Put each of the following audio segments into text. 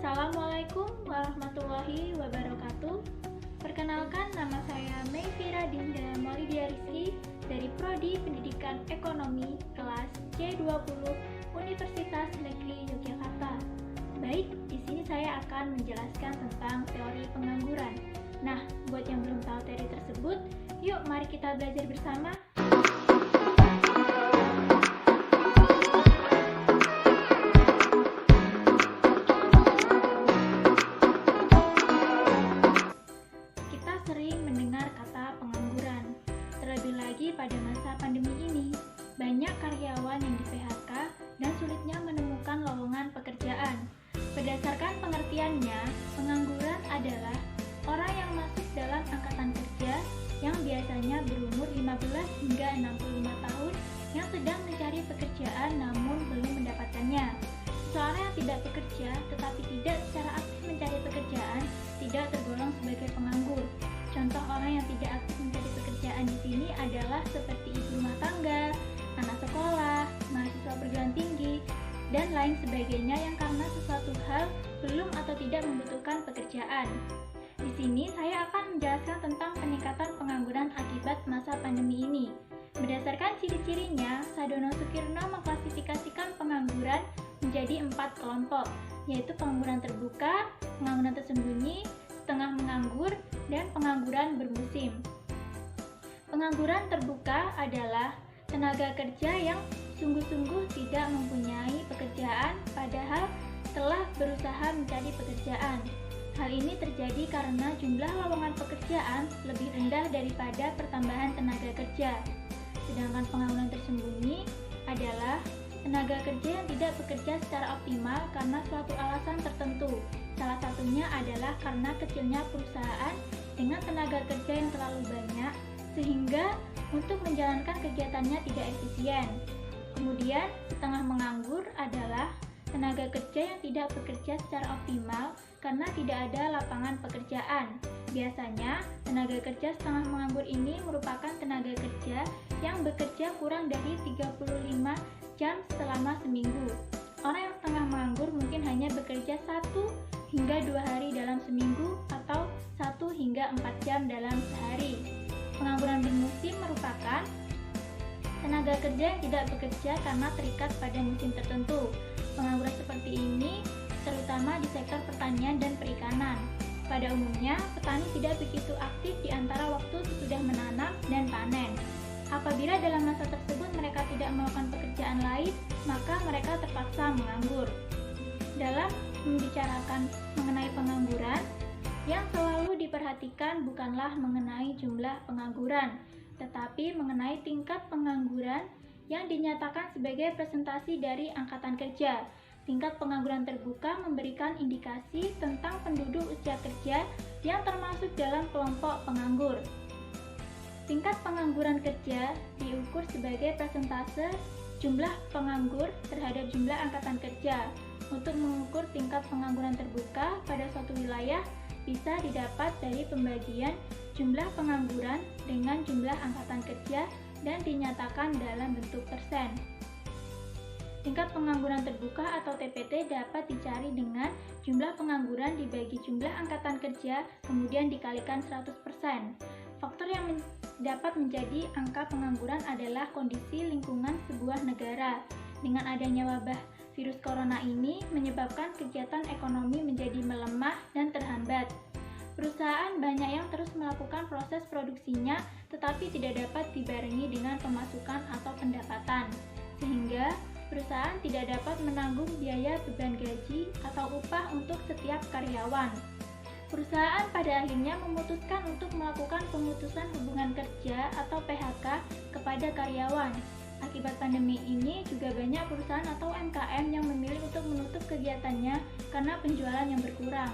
Assalamualaikum warahmatullahi wabarakatuh. Perkenalkan, nama saya Mayfira Dinda Maulidia Rizky dari Prodi Pendidikan Ekonomi kelas C20 Universitas Negeri Yogyakarta. Baik, di sini saya akan menjelaskan tentang teori pengangguran. Nah, buat yang belum tahu teori tersebut, yuk mari kita belajar bersama. Sering mendengar kata pengangguran. Terlebih lagi pada masa pandemi ini, banyak karyawan yang di-PHK dan sulitnya menemukan lowongan pekerjaan. Berdasarkan pengertiannya, pengangguran adalah orang yang masuk dalam angkatan kerja yang biasanya berumur 15 hingga 65 tahun yang sedang mencari pekerjaan namun belum mendapatkannya. Seseorang yang tidak bekerja tetapi tidak secara aktif mencari pekerjaan tidak tergolong sebagai penganggur. Contoh orang yang tidak aktif mencari pekerjaan di sini adalah seperti ibu rumah tangga, anak sekolah, mahasiswa perguruan tinggi, dan lain sebagainya yang karena sesuatu hal belum atau tidak membutuhkan pekerjaan. Di sini saya akan menjelaskan tentang peningkatan pengangguran akibat masa pandemi ini. Berdasarkan ciri-cirinya, Sadono Sukirno mengklasifikasikan pengangguran menjadi 4 kelompok, yaitu pengangguran terbuka, pengangguran tersembunyi, setengah menganggur, dan pengangguran bermusim. Pengangguran terbuka adalah tenaga kerja yang sungguh-sungguh tidak mempunyai pekerjaan padahal telah berusaha mencari pekerjaan. Hal ini terjadi karena jumlah lowongan pekerjaan lebih rendah daripada pertambahan tenaga kerja. Sedangkan pengangguran tersembunyi adalah tenaga kerja yang tidak bekerja secara optimal karena suatu alasan tertentu. Salah satunya adalah karena kecilnya perusahaan dengan tenaga kerja yang terlalu banyak sehingga untuk menjalankan kegiatannya tidak efisien. Kemudian, setengah menganggur adalah tenaga kerja yang tidak bekerja secara optimal karena tidak ada lapangan pekerjaan. Biasanya, tenaga kerja setengah menganggur ini merupakan tenaga kerja yang bekerja kurang dari 35 jam selama seminggu. Orang yang setengah menganggur mungkin hanya bekerja 1 hingga 2 hari dalam seminggu atau 1 hingga 4 jam dalam sehari. Pengangguran bermusim merupakan tenaga kerja yang tidak bekerja karena terikat pada musim tertentu. Pengangguran seperti ini terutama di sektor pertanian dan perikanan. Pada umumnya, petani tidak begitu aktif di antara waktu sesudah menanam dan panen. Apabila dalam masa tersebut mereka tidak melakukan pekerjaan lain, maka mereka terpaksa menganggur. Dalam membicarakan mengenai pengangguran, yang selalu diperhatikan bukanlah mengenai jumlah pengangguran, tetapi mengenai tingkat pengangguran yang dinyatakan sebagai presentasi dari angkatan kerja. Tingkat pengangguran terbuka memberikan indikasi tentang penduduk usia kerja yang termasuk dalam kelompok penganggur. Tingkat pengangguran kerja diukur sebagai persentase jumlah penganggur terhadap jumlah angkatan kerja. Untuk mengukur tingkat pengangguran terbuka pada suatu wilayah bisa didapat dari pembagian jumlah pengangguran dengan jumlah angkatan kerja dan dinyatakan dalam bentuk persen. Tingkat pengangguran terbuka atau TPT dapat dicari dengan jumlah pengangguran dibagi jumlah angkatan kerja kemudian dikalikan 100%. Faktor yang dapat menjadi angka pengangguran adalah kondisi lingkungan sebuah negara. Dengan adanya wabah virus corona ini menyebabkan kegiatan ekonomi menjadi melemah dan terhambat. Perusahaan banyak yang terus melakukan proses produksinya tetapi tidak dapat dibarengi dengan pemasukan atau pendapatan, sehingga perusahaan tidak dapat menanggung biaya beban gaji atau upah untuk setiap karyawan. Perusahaan pada akhirnya memutuskan untuk melakukan pemutusan hubungan kerja atau PHK kepada karyawan. Akibat pandemi ini juga banyak perusahaan atau UMKM yang memilih untuk menutup kegiatannya karena penjualan yang berkurang.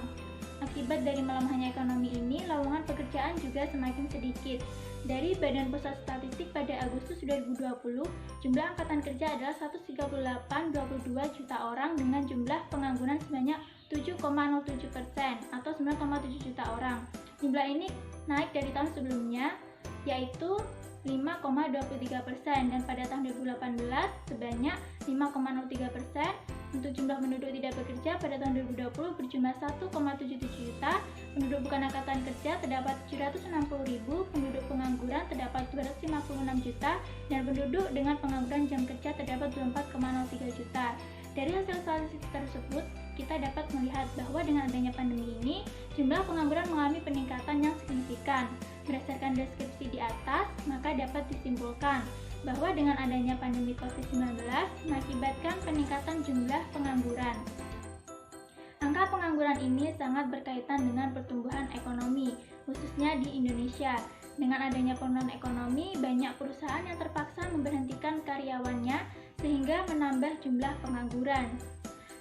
Akibat dari melemahnya ekonomi ini, lowongan pekerjaan juga semakin sedikit. Dari Badan Pusat Statistik pada Agustus 2020, jumlah angkatan kerja adalah 138,22 juta orang dengan jumlah pengangguran sebanyak 7,07% atau 9,7 juta orang. Jumlah ini naik dari tahun sebelumnya, yaitu 5,23% dan pada tahun 2018 sebanyak 5,03%. Untuk jumlah penduduk tidak bekerja pada tahun 2020 berjumlah 1,77 juta, penduduk bukan angkatan kerja terdapat 760.000, penduduk pengangguran terdapat 256 juta, dan penduduk dengan pengangguran jam kerja terdapat 24,03 juta. Dari hasil statistik tersebut, kita dapat melihat bahwa dengan adanya pandemi ini, jumlah pengangguran mengalami peningkatan yang signifikan. Berdasarkan deskripsi di atas, maka dapat disimpulkan bahwa dengan adanya pandemi COVID-19 mengakibatkan peningkatan jumlah pengangguran. Angka pengangguran ini sangat berkaitan dengan pertumbuhan ekonomi, khususnya di Indonesia. Dengan adanya penurunan ekonomi, banyak perusahaan yang terpaksa memberhentikan karyawannya sehingga menambah jumlah pengangguran.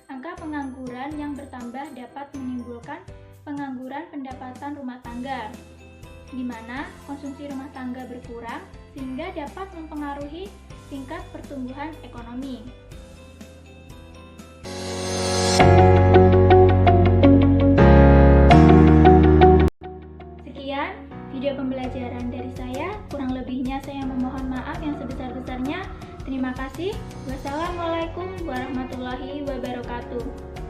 Angka pengangguran yang bertambah dapat menimbulkan pengangguran pendapatan rumah tangga, di mana konsumsi rumah tangga berkurang sehingga dapat mempengaruhi tingkat pertumbuhan ekonomi. Sekian video pembelajaran dari saya, kurang lebihnya saya memohon maaf yang sebesar-besarnya. Terima kasih. Wassalamualaikum warahmatullahi wabarakatuh.